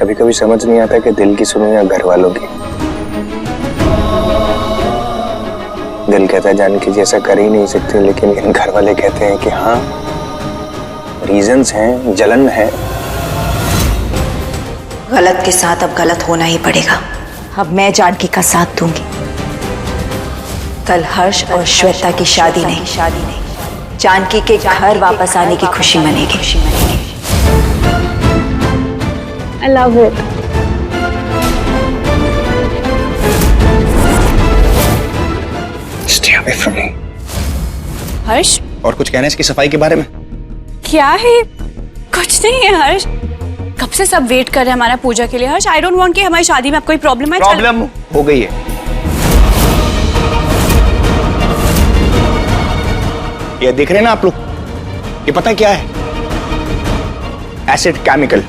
कभी कभी समझ नहीं आता कि दिल की सुनो या घर वालों की। दिल कहता है जानकी जी ऐसा कर ही नहीं सकते, लेकिन इन घर वाले कहते हैं कि हाँ रीजंस हैं, जलन है। गलत के साथ अब गलत होना ही पड़ेगा। अब मैं जानकी का साथ दूंगी। कल हर्ष और श्वेता की शादी नहीं, जानकी के घर वापस आने की खुशी मनेगी। I love it. Stay away from me. हर्ष, और कुछ कहना है इसकी सफाई के बारे में? क्या है? कुछ नहीं है हर्ष। कब से सब वेट कर रहे हैं हमारा पूजा के लिए। हर्ष, आई डोंट वांट कि हमारी शादी में अब कोई प्रॉब्लम है। प्रॉब्लम हो गई है। ये देख रहे हैं ना आप लोग, ये पता क्या है? एसिड केमिकल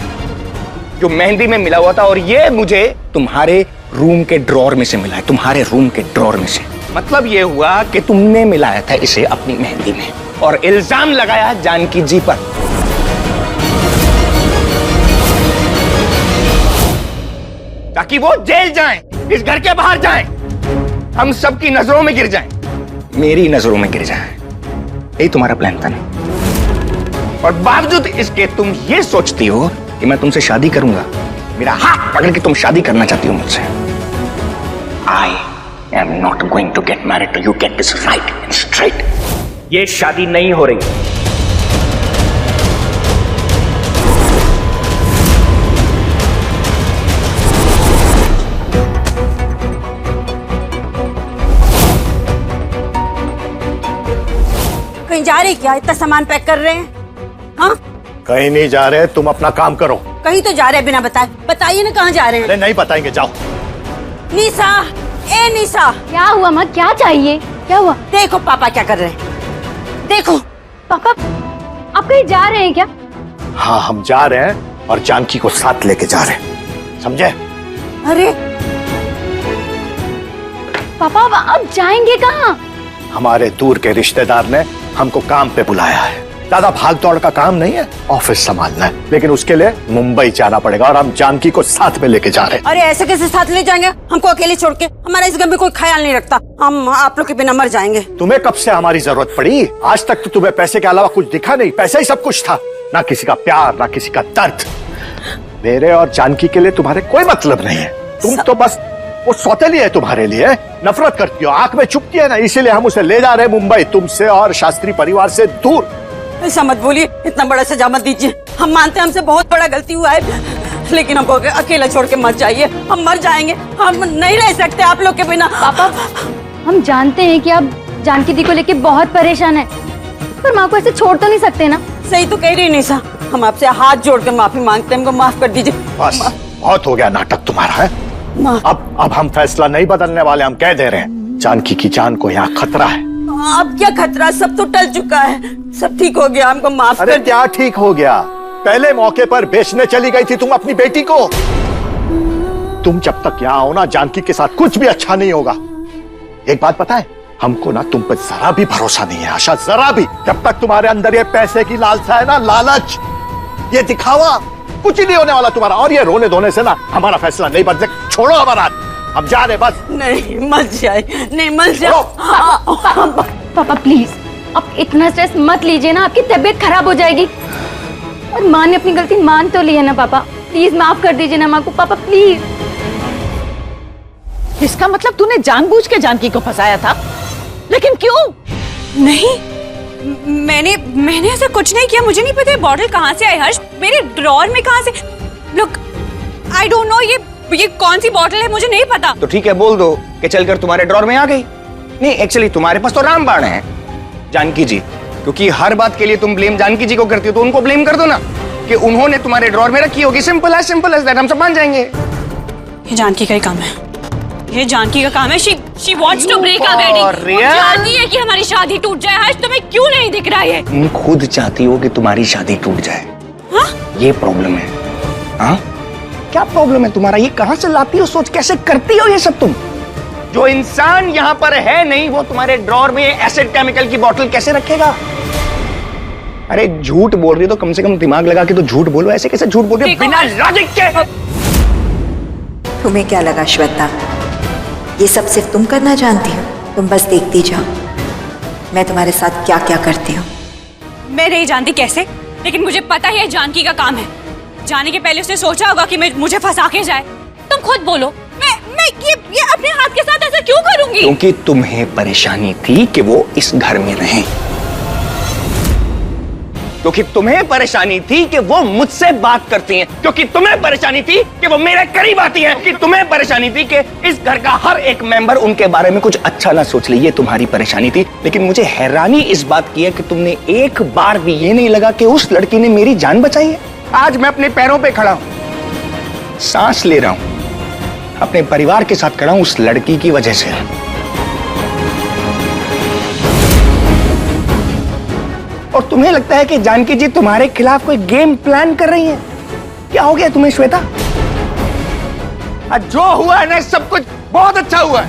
जो मेहंदी में मिला हुआ था, और ये मुझे तुम्हारे रूम के ड्रॉर में से मिला है। तुम्हारे रूम के ड्रॉर में से मतलब ये हुआ कि तुमने मिलाया था इसे अपनी मेहंदी में और इल्जाम लगाया जानकी जी पर। ताकि वो जेल जाएं, इस घर के बाहर जाएं, हम सबकी नजरों में गिर जाएं, मेरी नजरों में गिर जाएं। यही तुम्हारा प्लान था ना? और बावजूद इसके तुम ये सोचती हो कि मैं तुमसे शादी करूंगा। मेरा हाथ पकड़ के तुम शादी करना चाहती हो मुझसे। I am not going to get married to you. Get this right and straight. ये शादी नहीं हो रही। कहीं जा रहे क्या? इतना सामान पैक कर रहे हैं? हाँ, कहीं नहीं जा रहे, तुम अपना काम करो। कहीं तो जा रहे हैं बिना बताए। बताइए ना कहाँ जा रहे हैं? अरे नहीं बताएंगे, जाओ। निशा, ए निशा, क्या हुआ माँ? क्या चाहिए? क्या हुआ? देखो पापा क्या कर रहे हैं। देखो पापा, आप कहीं जा रहे हैं क्या? हाँ, हम जा रहे हैं और जानकी को साथ लेके जा रहे हैं, समझे? अरे पापा, अब जाएंगे कहाँ? हमारे दूर के रिश्तेदार ने हमको काम पे बुलाया है। ज्यादा भाग दौड़ का काम नहीं है, ऑफिस संभालना है, लेकिन उसके लिए मुंबई जाना पड़ेगा और हम जानकी को साथ में लेके जा रहे हैं। अरे ऐसे कैसे साथ ले जाएंगे? हमको अकेले छोड़ के? हमारा इस घर में कोई ख्याल नहीं रखता। हम आप लोग के बिना मर जाएंगे। तुम्हें कब से हमारी जरूरत पड़ी? आज तक तो तुम्हें पैसे के अलावा कुछ दिखा नहीं। पैसा ही सब कुछ था, ना किसी का प्यार, ना किसी का दर्द। मेरे और जानकी के लिए तुम्हारे कोई मतलब नहीं है। तुम तो बस वो सौतेली है, तुम्हारे लिए नफरत करती हो, आंख में चुभती है ना, इसीलिए हम उसे ले जा रहे हैं मुंबई, तुमसे और शास्त्री परिवार से दूर। ऐसा मत बोलिए, इतना बड़ा सजा मत दीजिए। हम मानते हैं हमसे बहुत बड़ा गलती हुआ है, लेकिन हमको अकेला छोड़ के मत जाइए। हम मर जाएंगे, हम नहीं रह सकते आप लोग के बिना। पापा, हम जानते हैं कि आप जानकी दी को लेके बहुत परेशान है, पर माँ को ऐसे छोड़ तो नहीं सकते ना? सही तो कह रही निशा, हम आपसे हाथ जोड़ कर माफी मांगते हैं, हमको माफ कर दीजिए। बस बहुत हो गया नाटक तुम्हारा है। अब हम फैसला नहीं बदलने वाले, हम कह दे रहे हैं जानकी की जान को यहाँ खतरा है। अब क्या खतरा? सब तो टल चुका है, सब ठीक हो गया, हमको माफ कर। अरे क्या ठीक हो गया? पहले मौके पर बेचने चली गई थी तुम अपनी बेटी को। तुम जब तक यहाँ हो ना, जानकी के साथ कुछ भी अच्छा नहीं होगा। एक बात पता है, हमको ना तुम पर जरा भी भरोसा नहीं है आशा, जरा भी। जब तक तुम्हारे अंदर ये पैसे की लालसा है ना, लालच, ये दिखावा, कुछ ही नहीं होने वाला तुम्हारा। और ये रोने धोने से ना हमारा फैसला नहीं बदले। छोड़ो हमारा, हम जा रहे बस। नहीं मत जाए, नहीं मत जाओ। पापा प्लीज, अब इतना स्ट्रेस मत लीजिए ना, आपकी तबीयत खराब हो जाएगी। और माँ ने अपनी गलती मान तो ली है ना पापा, प्लीज माफ कर दीजिए ना माँ को। पापा प्लीज। इसका मतलब तूने जानबूझ के जानकी को फंसाया था, लेकिन क्यों? नहीं, मैंने ऐसा कुछ नहीं किया। मुझे नहीं पता ये बॉटल कहाँ से आई हर्ष, मेरे ड्रॉर में कहाँ से। लुक, आई डोंट नो ये कौन सी बॉटल है, मुझे नहीं पता। तो ठीक है, बोल दो कि चलकर तुम्हारे ड्रॉर में आ गई। नहीं, एक्चुअली तुम्हारे पास तो रामबाण है जानकी जी, क्योंकि हर बात के लिए तुम ब्लेम जानकी जी को करती हो, तो उनको ब्लेम कर दो ना कि उन्होंने तुम्हारे ड्रॉर में रखी होगी। सिंपल एज दैट, हम सब मान जाएंगे। ये जानकी का ही काम है, ये जानकी का काम है। She wants to break our wedding. वो चाहती है कि हमारी शादी टूट जाए। हर्ष, तुम्हें क्यों नहीं दिख रहा है? तुम खुद चाहती हो कि तुम्हारी शादी टूट जाए। हाँ? ये प्रॉब्लम है। हाँ, क्या प्रॉब्लम है तुम्हारा? ये कहां से लाती हो सोच, कैसे करती हो ये सब तुम? जो इंसान यहाँ पर है नहीं, वो तुम्हारे ड्रॉर में एसिड केमिकल की बोतल कैसे रखेगा? अरे झूठ बोल रही हो तो कम से कम दिमाग लगा के तो झूठ बोलो। ऐसे कैसे झूठ बोल रही हो बिना लॉजिक के? तुम्हें क्या लगा श्वेता, ये सब सिर्फ तुम करना जानती हो? तुम बस देखती जाओ मैं तुम्हारे साथ क्या क्या करती हूँ। मैं नहीं जानती कैसे, लेकिन मुझे पता है जानकी का काम है। जाने के पहले उसने सोचा होगा कि मुझे फंसा के जाए। तुम खुद बोलो, मैं ये अपने हाथ के साथ ऐसा क्यों करूंगी? क्योंकि तुम्हें परेशानी थी कि वो इस घर में रहें। क्योंकि तुम्हें परेशानी थी कि वो मुझसे बात करती हैं। क्योंकि तुम्हें परेशानी थी कि वो मेरे करीब आती हैं। कि तुम्हें परेशानी थी कि इस घर का हर एक मेंबर उनके बारे में कुछ अच्छा ना सोच ले। ये तुम्हारी परेशानी थी। लेकिन मुझे हैरानी इस बात की है कि तुमने एक बार भी ये नहीं लगा कि उस लड़की ने मेरी जान बचाई है। आज मैं अपने पैरों पे खड़ा हूं, सांस ले रहा हूं, अपने परिवार के साथ खड़ा हूं उस लड़की की वजह से। और तुम्हें लगता है कि जानकी जी तुम्हारे खिलाफ कोई गेम प्लान कर रही है? क्या हो गया तुम्हें श्वेता? आज जो हुआ है ना, सब कुछ बहुत अच्छा हुआ है।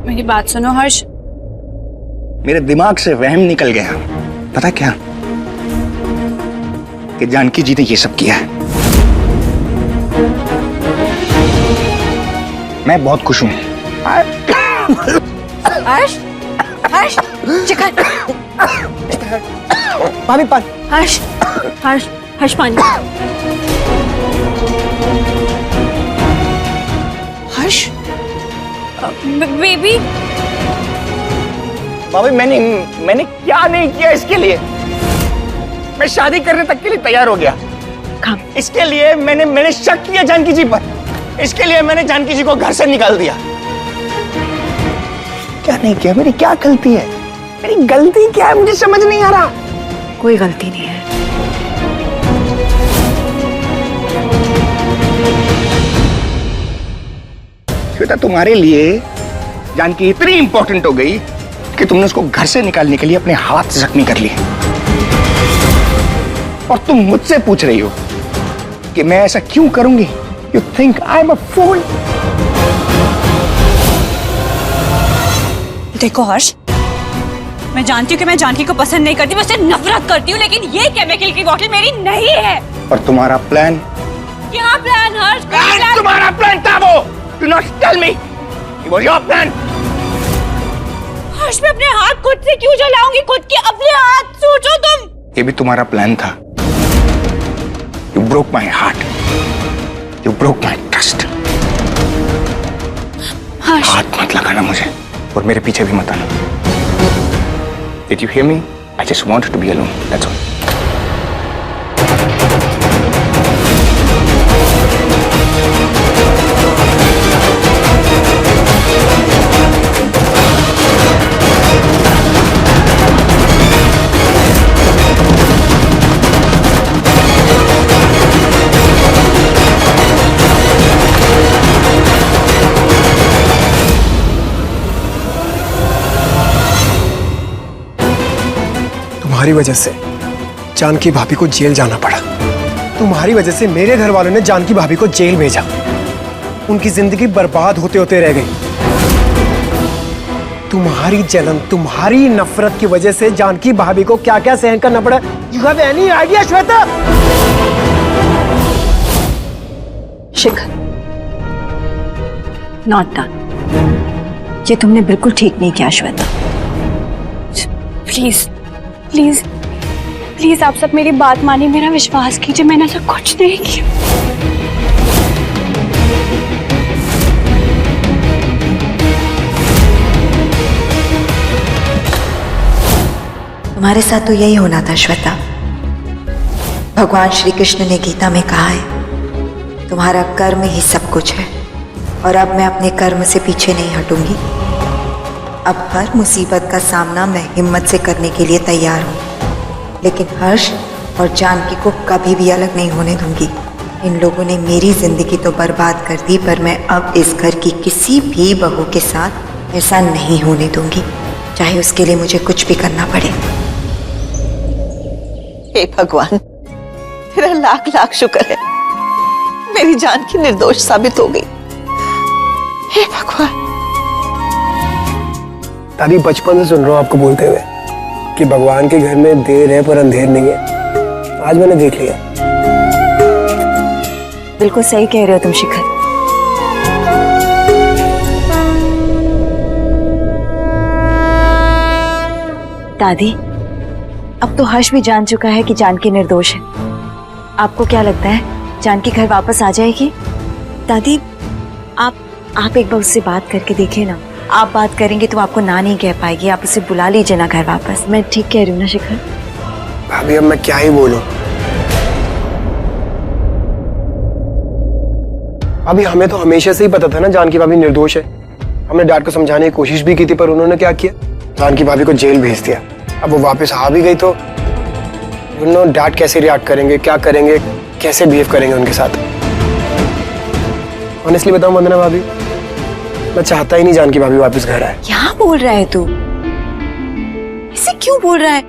मेरी बात सुनो हर्ष। मेरे दिमाग से वहम निकल गया। पता क्या, कि जानकी जी ने ये सब किया है। मैं बहुत खुश हूं। हर्ष, हर्ष, चिकन। भाभी पानी। हर्ष, हर्ष, हर्ष पानी। हर्ष, बेबी। भाभी मैंने क्या नहीं किया इसके लिए? मैं शादी करने तक के लिए तैयार हो गया। इसके लिए मैंने शक किया जानकी जी पर। इसके लिए मैंने जानकी जी को घर से निकाल दिया। क्या नहीं किया? मेरी क्या गलती है? मेरी गलती क्या है? मुझे समझ नहीं आ रहा। कोई गलती नहीं है। श्वेता, तुम्हारे लिए जानकी इतनी इंपॉर्टेंट हो गई कि तुमने उसको घर से निकालने के लिए अपने हाथ जख्मी कर लिए। और तुम मुझसे पूछ रही हो कि मैं ऐसा क्यों करूंगी? You think I am a fool? देखो हर्ष, मैं जानती हूँ कि मैं जानकी को पसंद नहीं करती, मैं उससे नफरत करती हूँ, लेकिन ये केमिकल की बोतल मेरी नहीं है। और तुम्हारा प्लान? क्या प्लान हर्ष? तुम्हारा प्लान था वो। Do not tell me it was your plan. Harsh, मैं अपने हाथ खुद से क्यों जलाऊंगी? खुद के अपने हाथ सोचो तुम। ये भी तुम्हारा प्लान था। You broke my heart, you broke my trust. हाथ मत लगाना मुझे, और मेरे पीछे भी मत आना। Did you hear me? I just wanted to be alone. That's all. तुम्हारी वजह से जानकी भाभी को जेल जाना पड़ा। तुम्हारी वजह से मेरे घर वालों ने जानकी भाभी को जेल भेजा। उनकी जिंदगी बर्बाद होते होते रह गई। तुम्हारी जलन, तुम्हारी नफरत की वजह से जानकी भाभी को क्या क्या सहन करना पड़ा। You have any idea Shweta? Shikhar, not done. ये तुमने बिल्कुल ठीक नहीं किया श्वेता। प्लीज प्लीज प्लीज, आप सब मेरी बात मानिए, मेरा विश्वास कीजिए, मैंने ऐसा कुछ नहीं किया। तुम्हारे साथ तो यही होना था श्वेता। भगवान श्री कृष्ण ने गीता में कहा है, तुम्हारा कर्म ही सब कुछ है। और अब मैं अपने कर्म से पीछे नहीं हटूंगी। अब हर मुसीबत का सामना मैं हिम्मत से करने के लिए तैयार हूँ। लेकिन हर्ष और जानकी को कभी भी अलग नहीं होने दूंगी। इन लोगों ने मेरी जिंदगी तो बर्बाद कर दी, पर मैं अब इस घर की किसी भी बहू के साथ ऐसा नहीं होने दूंगी, चाहे उसके लिए मुझे कुछ भी करना पड़े। हे भगवान, तेरा लाख लाख शुक्र है, मेरी जानकी निर्दोष साबित हो गई। हे भगवान। दादी, बचपन से सुन रहा हूँ आपको बोलते हुए कि भगवान के घर में देर है पर अंधेर नहीं है। आज मैंने देख लिया। बिल्कुल सही कह रहे हो तुम शिखर। दादी, अब तो हर्ष भी जान चुका है कि जानकी निर्दोष है। आपको क्या लगता है जानकी घर वापस आ जाएगी? दादी, आप एक बार उससे बात करके देखिए ना। आप बात करेंगे तो आपको ना नहीं कह पाएगी। आप उसे बुला लीजिए ना घर वापस। मैं ठीक कह रही हूँ ना शिखर? भाभी अब मैं क्या ही बोलूं। अभी हमें तो हमेशा से ही पता था ना जानकी भाभी निर्दोष है। हमने डैड को समझाने की कोशिश भी की थी, पर उन्होंने क्या किया, जानकी भाभी को जेल भेज दिया। अब वो वापस आ भी गई तो डैड कैसे रिएक्ट करेंगे, क्या करेंगे, कैसे बिहेव करेंगे उनके साथ। ऑनेस्टली बताऊं वंदना भाभी, मैं चाहता ही नहीं जानकी भाभी वापस घर आए। क्या बोल रहा है तू? इसे क्यों बोल रहा है?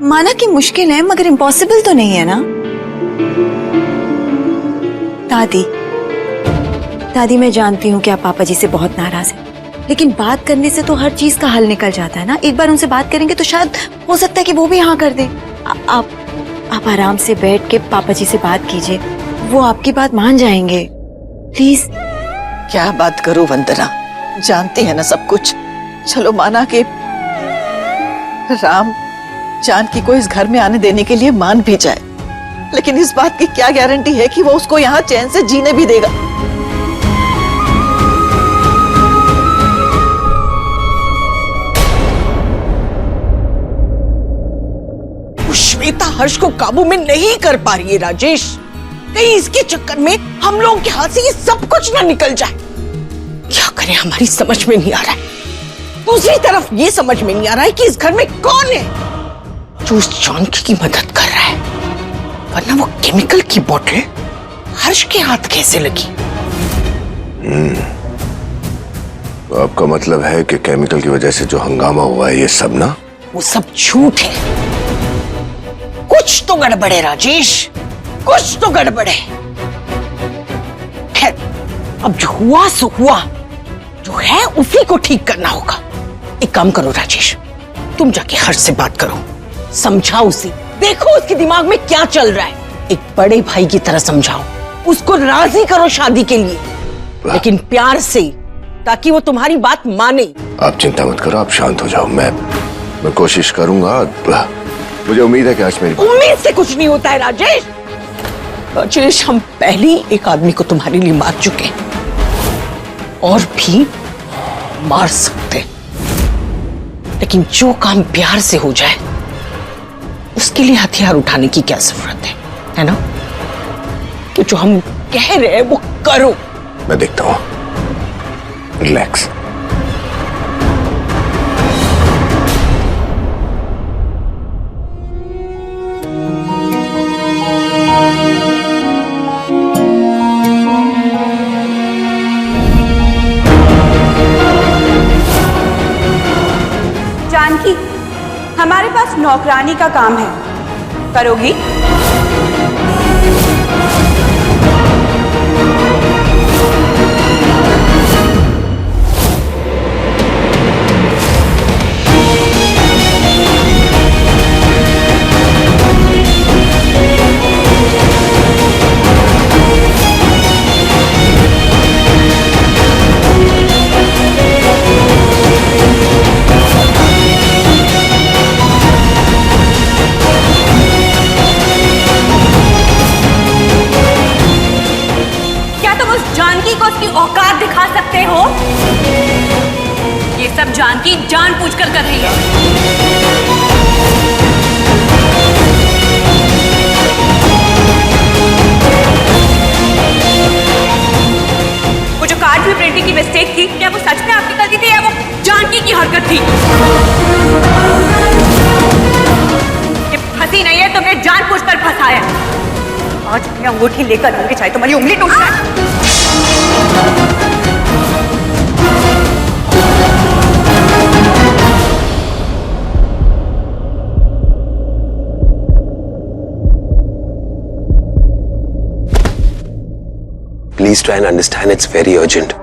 माना कि मुश्किल है मगर इम्पॉसिबल तो नहीं है ना। दादी मैं जानती हूँ कि आप पापा जी से बहुत नाराज हैं, लेकिन बात करने से तो हर चीज का हल निकल जाता है ना। एक बार उनसे बात करेंगे तो शायद हो सकता है कि वो भी हाँ कर दे। आप आराम से बैठ के पापा जी से बात कीजिए, वो आपकी बात मान जाएंगे। प्लीज। क्या बात करूं वंदना, जानती है ना सब कुछ। चलो माना कि राम जानकी को इस घर में आने देने के लिए मान भी जाए, लेकिन इस बात की क्या गारंटी है कि वो उसको यहाँ चैन से जीने भी देगा? श्वेता हर्ष को काबू में नहीं कर पा रही है राजेश। कहीं इसके चक्कर में हम लोगों के हाथ से ये सब कुछ ना निकल जाए। क्या करें, हमारी समझ में नहीं आ रहा है। दूसरी तरफ ये समझ में नहीं आ रहा है कि इस घर में कौन है जो उस जानकी की मदद कर रहा है, वरना वो केमिकल की बोतल हर्ष के हाथ कैसे लगी? तो आपका मतलब है कि केमिकल की वजह से जो हंगामा हुआ है ये सब ना, वो सब झूठ है। कुछ तो गड़बड़ है राजेश, कुछ तो गड़बड़ है। खैर, अब जो हुआ सो हुआ, जो है उसी को ठीक करना होगा। एक काम करो राजेश, तुम जाके हर्ष से बात करो, समझाओ उसे, देखो उसके दिमाग में क्या चल रहा है। एक बड़े भाई की तरह समझाओ, उसको राजी करो शादी के लिए, लेकिन प्यार से, ताकि वो तुम्हारी बात माने। आप चिंता मत करो, आप शांत हो जाओ। मैं कोशिश करूंगा। मुझे उम्मीद है कि आज मेरी उम्मीद से कुछ नहीं होता है राजेश। राजेश, हम पहले ही एक आदमी को तुम्हारे लिए मार चुके हैं और भी मार सकते, लेकिन जो काम प्यार से हो जाए उसके लिए हथियार उठाने की क्या जरूरत है ना? तो जो हम कह रहे हैं वो करो। मैं देखता हूं। रिलैक्स। जानकी, हमारे पास नौकरानी का काम है, करोगी? औकात दिखा सकते हो? ये सब जानकी जानबूझकर कर रही है। वो जो कार्ड में प्रिंटिंग की मिस्टेक थी, क्या वो सच में आपकी गलती थी या वो जानकी की हरकत थी? ये फंसी नहीं है, तुमने जानबूझकर फंसाया। आज मैं अंगूठी लेकर आऊंगी, चाहे तुम्हारी उंगली टूट जाए। Please try and understand, it's very urgent.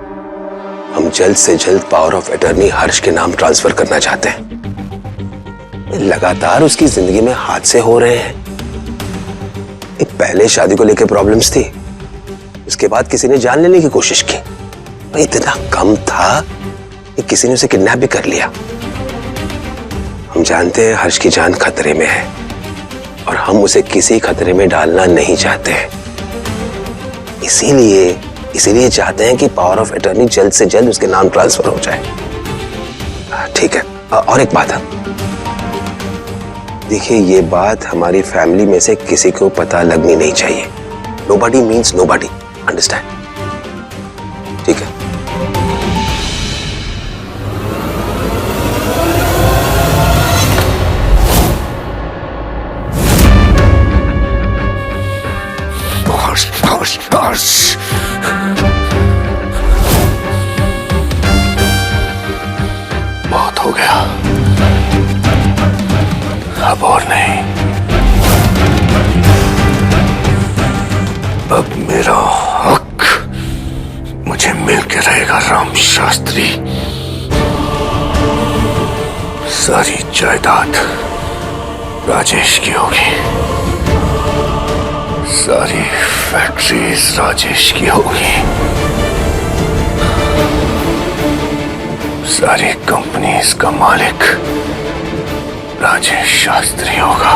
हम जल्द से जल्द पावर ऑफ अटर्नी हर्ष के नाम ट्रांसफर करना चाहते हैं। लगातार उसकी जिंदगी में हादसे हो रहे हैं। पहले शादी को लेकर प्रॉब्लम्स थी, उसके बाद किसी ने जान लेने की कोशिश की। भाई इतना कम था कि किसी ने उसे किडनैप भी कर लिया। हम जानते हैं हर्ष की जान खतरे में है और हम उसे किसी खतरे में डालना नहीं चाहते हैं। इसीलिए चाहते हैं कि पावर ऑफ अटॉर्नी जल्द से जल्द उसके नाम ट्रांसफर हो जाए। ठीक है, और एक बात है, देखिए ये बात हमारी फैमिली में से किसी को पता लगनी नहीं चाहिए। Nobody means nobody, understand? ठीक है। हर्ष बहुत हो गया, अब और नहीं। अब मेरा हक मुझे मिल के रहेगा राम शास्त्री। सारी जायदाद राजेश की होगी, सारी फैक्ट्रीज राजेश की होगी, सारी कंपनीज का मालिक राजेश शास्त्री होगा।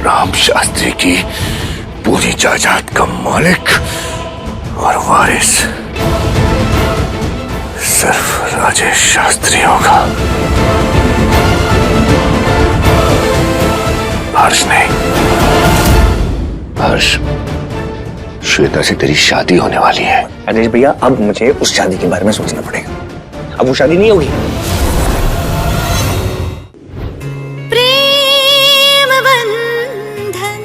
राम शास्त्री की पूरी जायदाद का मालिक और वारिस सिर्फ राजेश शास्त्री होगा, हर्ष नहीं। हर्ष, श्वेता से तेरी शादी होने वाली है। राजेश भैया, अब मुझे उस शादी के बारे में सोचना पड़ेगा। अब वो शादी नहीं होगी। प्रेम बंधन।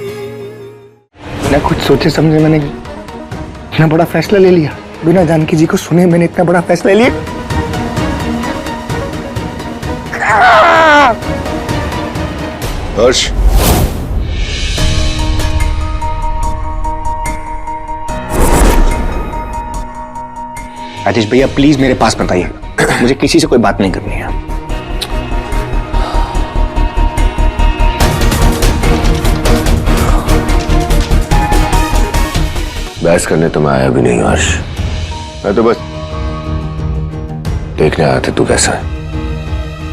बिना कुछ सोचे समझे मैंने इतना बड़ा फैसला ले लिया। बिना जानकी जी को सुने मैंने इतना बड़ा फैसला लिया। हर्ष, राजेश भैया प्लीज मेरे पास बताइए, मुझे किसी से कोई बात नहीं करनी है। बहस करने तो मैं आया भी नहीं हर्ष, मैं तो बस देखने आया था तू कैसा है।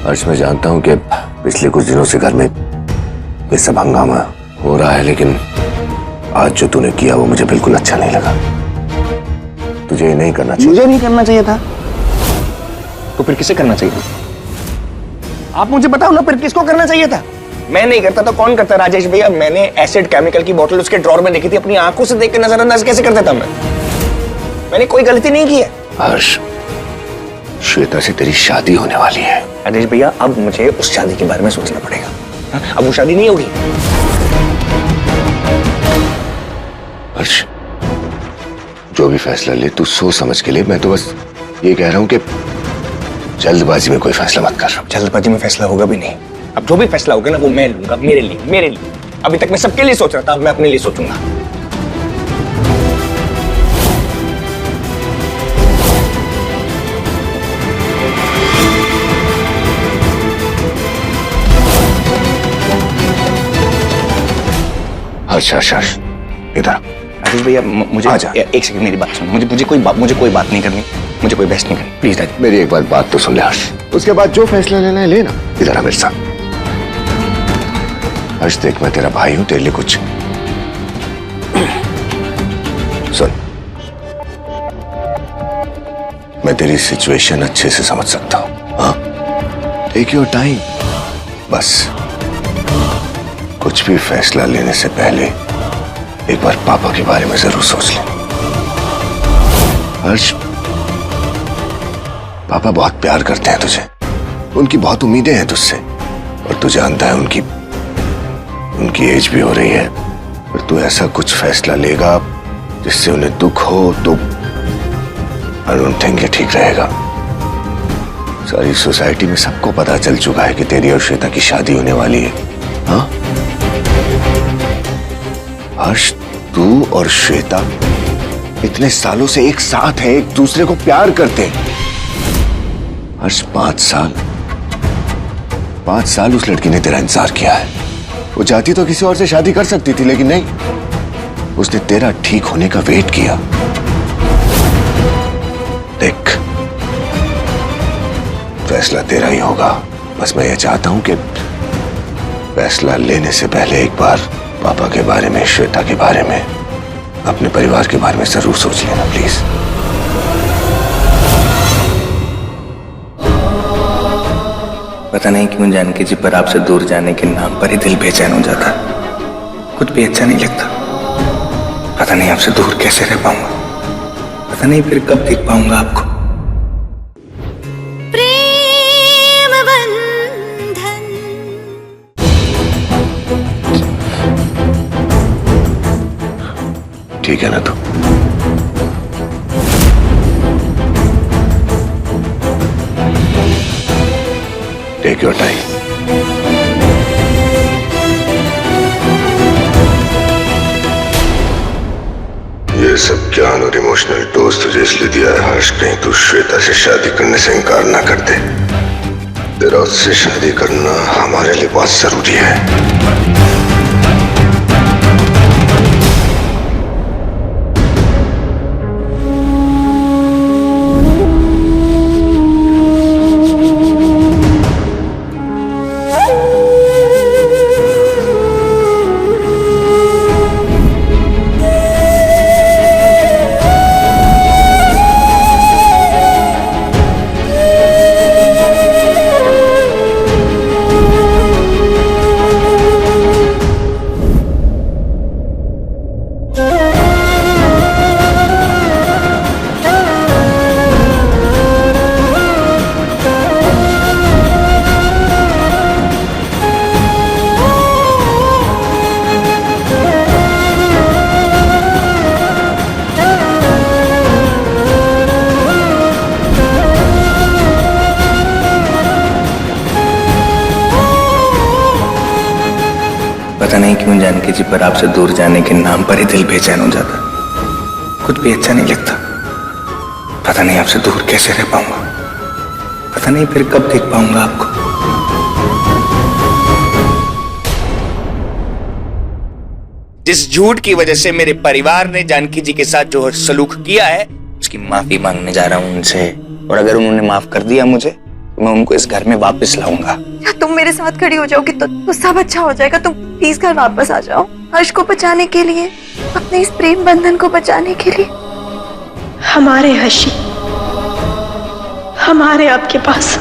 हर्ष, मैं जानता हूं कि पिछले कुछ दिनों से घर में ये सब हंगामा हो रहा है, लेकिन आज जो तूने किया वो मुझे बिल्कुल अच्छा नहीं लगा। तुझे ये नहीं करना चाहिए। मुझे नहीं करना चाहिए था तो फिर किसे करना चाहिए था? आप मुझे बताओ ना, फिर किसको करना चाहिए था? मैं नहीं करता तो कौन करता? राजेश भैया, मैंने एसिड केमिकल की बोतल उसके ड्रॉर में देखी थी, अपनी आंखों से देख के नजरअंदाज कैसे कर देता मैंने कोई गलती नहीं की है। हर्ष, श्वेता से तेरी शादी होने वाली है। राजेश भैया, अब मुझे उस शादी के बारे में सोचना पड़ेगा। अब वो शादी नहीं होगी। हर्ष, जो भी फैसला ले तू सोच समझ के ले। मैं तो बस ये कह रहा हूं कि जल्दबाजी में कोई फैसला मत कर। जल्दबाजी में फैसला होगा भी नहीं। अब जो भी फैसला होगा ना वो मैं लूंगा, मेरे लिए। अभी तक मैं सबके लिए सोच रहा था, अब मैं अपने लिए सोचूंगा। हर्ष, इधर राजेश भैया, मुझे एक सेकंड मेरी बात सुनो। मुझे कोई बात नहीं करनी, मुझे कोई बहस नहीं करनी, प्लीज राजेश। मेरी एक बात तो सुन ले हर्ष, उसके बाद जो फैसला लेना है लेना। इधर आ मेरे साथ। हर्ष देख, मैं तेरा भाई हूं, तेरे लिए कुछ सुन। मैं तेरी सिचुएशन अच्छे से समझ सकता हूं। हाँ, टेक योर टाइम। बस कुछ भी फैसला लेने से पहले एक बार पापा के बारे में जरूर सोच ले। हर्ष, पापा बहुत प्यार करते हैं तुझे, उनकी बहुत उम्मीदें हैं तुझसे, और तू जानता है उनकी एज भी हो रही है। और तू ऐसा कुछ फैसला लेगा जिससे उन्हें दुख हो तो आई डोंट थिंक ये ठीक रहेगा। सारी सोसाइटी में सबको पता चल चुका है कि तेरी और श्वेता की शादी होने वाली है। हाँ हर्ष, तू और श्वेता इतने सालों से एक साथ है, एक दूसरे को प्यार करते हैं। हर्ष, 5 साल उस लड़की ने तेरा इंतजार किया है। वो चाहती तो किसी और से शादी कर सकती थी, लेकिन नहीं, उसने तेरा ठीक होने का वेट किया। देख, फैसला तेरा ही होगा। बस मैं ये चाहता हूं कि फैसला लेने से पहले एक बार पापा के बारे में, श्वेता के बारे में, अपने परिवार के बारे में जरूर सोच लेना प्लीज। पता नहीं क्यों जानकी जी, पर आपसे दूर जाने के नाम पर ही दिल बेचैन हो जाता, कुछ भी अच्छा नहीं लगता। पता नहीं आपसे दूर कैसे रह पाऊंगा, पता नहीं फिर कब देख पाऊंगा आपको। प्रेम बंधन। ठीक है ना तू? Take your time. ये सब ज्ञान और इमोशनल डोज तुझे इसलिए दिया है हर्ष, कहीं तू श्वेता से शादी करने से इनकार ना कर दे। तेरा उससे शादी करना हमारे लिए बहुत जरूरी है। पता नहीं क्यों जानकी जी, पर आपसे दूर जाने के नाम पर ही दिल बेचैन हो जाता, कुछ भी अच्छा नहीं लगता। पता नहीं आपसे दूर कैसे रह पाऊंगा, पता नहीं फिर कब देख पाऊंगा आपको। जिस झूठ की वजह से मेरे परिवार ने जानकी जी के साथ जो सलूक किया है, उसकी माफी मांगने जा रहा हूं उनसे। और अगर उन्होंने माफ कर दिया मुझे, तो मैं उनको इस घर में वापस लाऊंगा। या तुम मेरे साथ खड़ी हो जाओगी तो सब अच्छा हो जाएगा। तुम प्लीज घर वापस आ जाओ, हर्ष को बचाने के लिए, अपने इस प्रेम बंधन को बचाने के लिए। हमारे हर्षी, हमारे आपके पास